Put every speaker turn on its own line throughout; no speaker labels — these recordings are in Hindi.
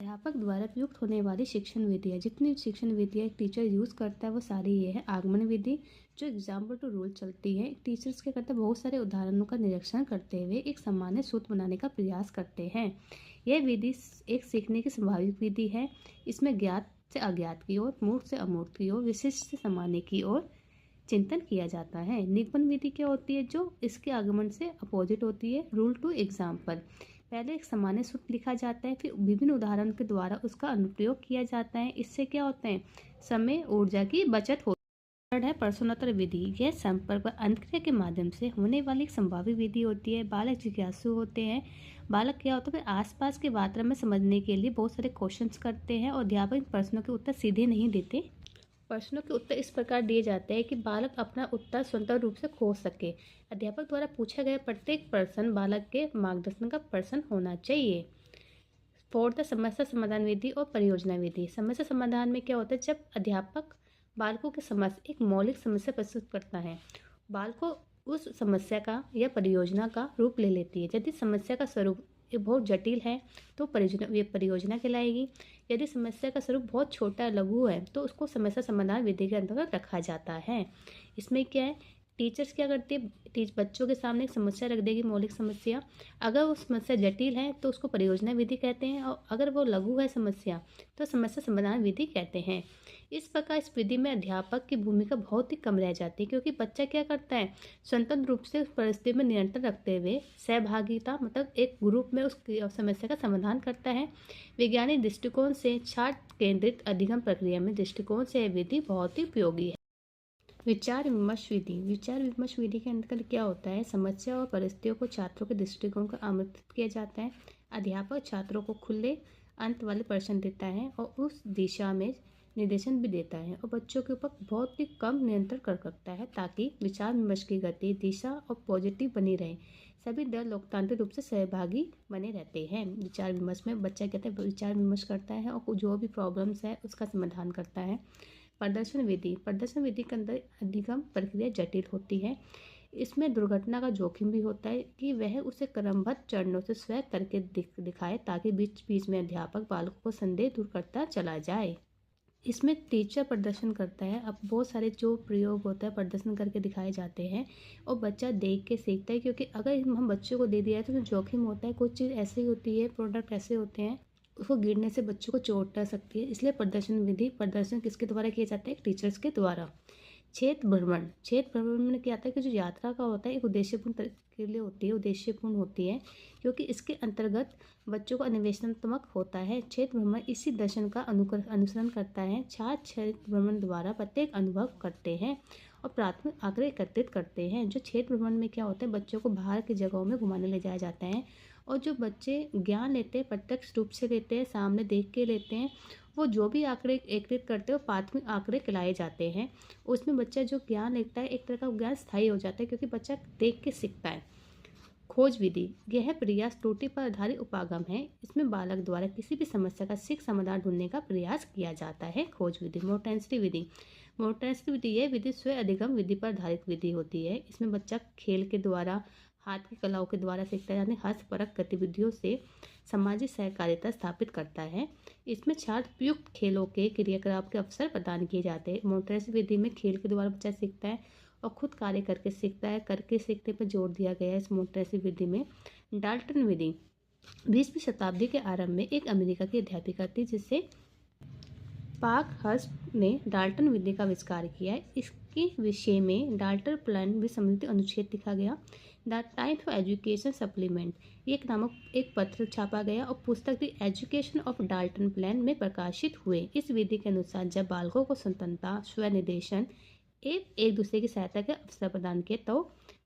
अध्यापक द्वारा प्रयुक्त होने वाली शिक्षण विधियाँ, जितनी शिक्षण विधियाँ एक टीचर यूज़ करता है वो सारी ये है। आगमन विधि जो एग्जाम्पल टू रूल चलती है। टीचर्स क्या करते हैं, बहुत सारे उदाहरणों का निरीक्षण करते हुए एक सामान्य सूत्र बनाने का प्रयास करते हैं। यह विधि एक सीखने की स्वाभाविक विधि है। इसमें ज्ञात से अज्ञात की ओर, मूर्त से अमूर्त की ओर, विशिष्ट से सामान्य की ओर चिंतन किया जाता है। निगमन विधि क्या होती है, जो इसके आगमन से अपोजिट होती है। रूल टू एग्जाम्पल, पहले एक सामान्य सूत्र लिखा जाता है, फिर विभिन्न उदाहरण के द्वारा उसका अनुप्रयोग किया जाता है। इससे क्या होता है, समय ऊर्जा की बचत होती है। थर्ड है प्रश्नोत्तर विधि। यह संपर्क व अंतक्रिया के माध्यम से होने वाली एक संभावित विधि होती है। बालक जिज्ञासु होते हैं। बालक क्या होता है, आसपास के वातावरण में समझने के लिए बहुत सारे क्वेश्चंस करते हैं और अध्यापक प्रश्नों के उत्तर सीधे नहीं देते। प्रश्नों के उत्तर इस प्रकार दिए जाते हैं कि बालक अपना उत्तर स्वतंत्र रूप से खोज सके। अध्यापक द्वारा पूछा गया प्रत्येक प्रश्न बालक के मार्गदर्शन का प्रश्न होना चाहिए। फोर्थ, समस्या समाधान विधि और परियोजना विधि। समस्या समाधान में क्या होता है, जब अध्यापक बालकों के समक्ष एक मौलिक समस्या प्रस्तुत करता है, बालकों उस समस्या का या परियोजना का रूप ले लेती है। यदि समस्या का स्वरूप ये बहुत जटिल है तो परियोजना कहलाएगी। यदि समस्या का स्वरूप बहुत छोटा लघु है तो उसको समस्या समाधान विधि के अंतर्गत रखा जाता है। इसमें क्या है, टीचर्स क्या करते हैं, बच्चों के सामने एक समस्या रख देगी, मौलिक समस्या। अगर वो समस्या जटिल है तो उसको परियोजना विधि कहते हैं, और अगर वो लघु है समस्या तो समस्या समाधान विधि कहते हैं। इस प्रकार इस विधि में अध्यापक की भूमिका बहुत ही कम रह जाती है, क्योंकि बच्चा क्या करता है, स्वतंत्र रूप से उस परिस्थिति में नियंत्रण रखते हुए सहभागिता मतलब एक ग्रुप में उस समस्या का समाधान करता है। वैज्ञानिक दृष्टिकोण से छात्र केंद्रित अधिगम प्रक्रिया में दृष्टिकोण से यह विधि बहुत ही उपयोगी है। विचार विमर्श विधि। विचार विमर्श विधि के अंतर्गत क्या होता है, समस्या और परिस्थितियों को छात्रों के दृष्टिकोण को आमंत्रित किया जाता है। अध्यापक छात्रों को खुले अंत वाले प्रश्न देता है और उस दिशा में निर्देशन भी देता है, और बच्चों के ऊपर बहुत ही कम नियंत्रण कर सकता है, ताकि विचार विमर्श की गति, दिशा और पॉजिटिव बनी रहे। सभी दल लोकतांत्रिक रूप से सहभागी बने रहते हैं। विचार विमर्श में बच्चा कहते हैं विचार विमर्श करता है और जो भी प्रॉब्लम्स है उसका समाधान करता है। प्रदर्शन विधि। प्रदर्शन विधि के अंदर अधिगम प्रक्रिया जटिल होती है। इसमें दुर्घटना का जोखिम भी होता है कि वह उसे क्रमबद्ध चरणों से स्वयं करके दिखाए, ताकि बीच बीच में अध्यापक बालकों को संदेह दूर करता चला जाए। इसमें टीचर प्रदर्शन करता है। अब बहुत सारे जो प्रयोग होता है प्रदर्शन करके दिखाए जाते हैं और बच्चा देख के सीखता है, क्योंकि अगर हम बच्चों को दे दिया है तो जोखिम होता है। कुछ चीज़ ऐसी होती है, प्रोडक्ट ऐसे होते हैं उसको गिरने से बच्चों को चोट लग सकती है। इसलिए प्रदर्शन विधि, प्रदर्शन किसके द्वारा किए जाते हैं, टीचर्स के द्वारा। क्षेत्र भ्रमण। क्षेत्र भ्रमण में क्या आता है कि जो यात्रा का होता है एक उद्देश्यपूर्ण के लिए होती है, उद्देश्यपूर्ण होती है, क्योंकि इसके अंतर्गत बच्चों को अन्वेषणात्मक होता है। क्षेत्र भ्रमण इसी दर्शन का अनुसरण करता है। छात्र क्षेत्र भ्रमण द्वारा प्रत्येक अनुभव करते हैं और प्राथमिक आंकड़े एकत्रित करते हैं। जो क्षेत्र भ्रमण में क्या होता है, बच्चों को बाहर की जगहों में घुमाने ले जाया जाता है, और जो बच्चे ज्ञान लेते हैं प्रत्यक्ष रूप से लेते हैं, सामने देख के लेते हैं, वो जो भी आंकड़े एकत्रित करते हैं वो प्राथमिक आंकड़े कहलाए जाते हैं। उसमें बच्चा जो ज्ञान लेता है एक तरह का ज्ञान स्थायी हो जाता है, क्योंकि बच्चा देख के सीखता है। खोज विधि। यह प्रयास त्रुटि पर आधारित उपागम है। इसमें बालक द्वारा किसी भी समस्या का शीघ्र समाधान ढूंढने का प्रयास किया जाता है। खोज विधि। मोटेंसिटी विधि। मोटेंसिटी विधि यह विधि स्व अधिगम विधि पर आधारित विधि होती है। इसमें बच्चा खेल के द्वारा, हाथ की कलाओं के द्वारा सीखता है, यानी हस्तपरक गतिविधियों से सामाजिक सहकारिता स्थापित करता है। इसमें छात्र उपयुक्त खेलों के क्रियाकलाप के अवसर प्रदान किए जाते हैं। मोटेंसिटी विधि में खेल के द्वारा बच्चा सीखता है और खुद कार्य करके सीखता है, करके सीखने पर जोर दिया गया है इस मोटेंसिटी विधि में। डाल्टन विधि 20वीं शताब्दी के आरंभ में एक अमेरिका की अध्यापिका थी जिसे पार्कहर्स्ट ने डाल्टन विधि का आविष्कार किया है। इसके विषय में डाल्टन प्लान भी संबंधित अनुच्छेद लिखा गया। The times of education supplement एक नामक एक पत्र छापा गया और पुस्तक the education of Dalton plan में प्रकाशित हुए। इस विधि के अनुसार जब बालकों को स्वतंत्रता, स्वनिर्देशन एक दूसरे की सहायता के अवसर प्रदान किए तो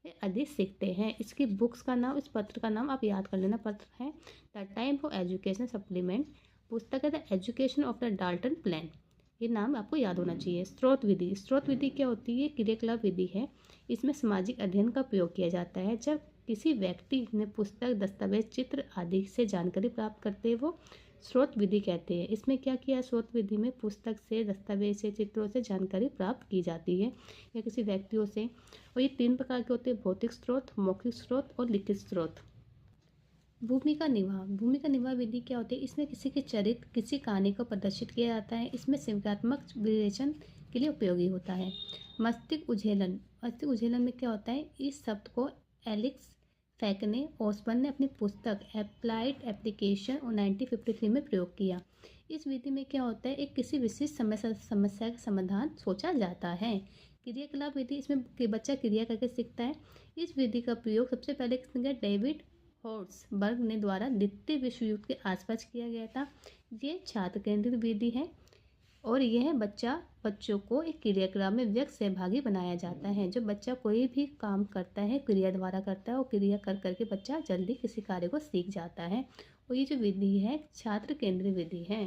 वे अधिक सीखते हैं। इसकी बुक्स का नाम, इस पत्र का नाम आप याद कर लेना, पत्र है the time for education supplement, पुस्तक है the education of the Dalton plan. ये नाम आपको याद होना चाहिए। स्रोत विधि। स्रोत विधि क्या होती है, क्रियाकलाप विधि है। इसमें सामाजिक अध्ययन का प्रयोग किया जाता है। जब किसी व्यक्ति ने पुस्तक, दस्तावेज, चित्र आदि से जानकारी प्राप्त करते हैं वो स्रोत विधि कहते हैं। इसमें क्या किया, स्रोत विधि में पुस्तक से, दस्तावेज से, चित्रों से जानकारी प्राप्त की जाती है या किसी व्यक्तियों से। और ये 3 प्रकार के होते हैं, भौतिक स्रोत, मौखिक स्रोत और लिखित स्रोत। भूमिका निभाव विधि क्या होती है? इसमें किसी के चरित्र, किसी कहानी को प्रदर्शित किया जाता है। इसमें संज्ञानात्मक विवेचन के लिए उपयोगी होता है। मस्तिष्क उझेलन में क्या होता है? इस शब्द को एलेक्स फैकने ओसबर्न ने अपनी पुस्तक अप्लाइड एप्लीकेशन 1953 में प्रयोग किया। इस विधि में क्या होता है? एक किसी विशिष्ट समस्या का समाधान सोचा जाता है। क्रियाकलाप विधि, इसमें बच्चा क्रिया करके सीखता है। इस विधि का प्रयोग सबसे पहले किसने किया? डेविड हॉर्सबर्ग ने द्वारा द्वितीय विश्व युद्ध के आसपास किया गया था। ये छात्र केंद्रित विधि है और यह बच्चों को एक क्रियाकलाप में व्यक्त सहभागी बनाया जाता है। जो बच्चा कोई भी काम करता है क्रिया द्वारा करता है और क्रिया कर करके बच्चा जल्दी किसी कार्य को सीख जाता है। और ये जो विधि है छात्र केंद्रित विधि है।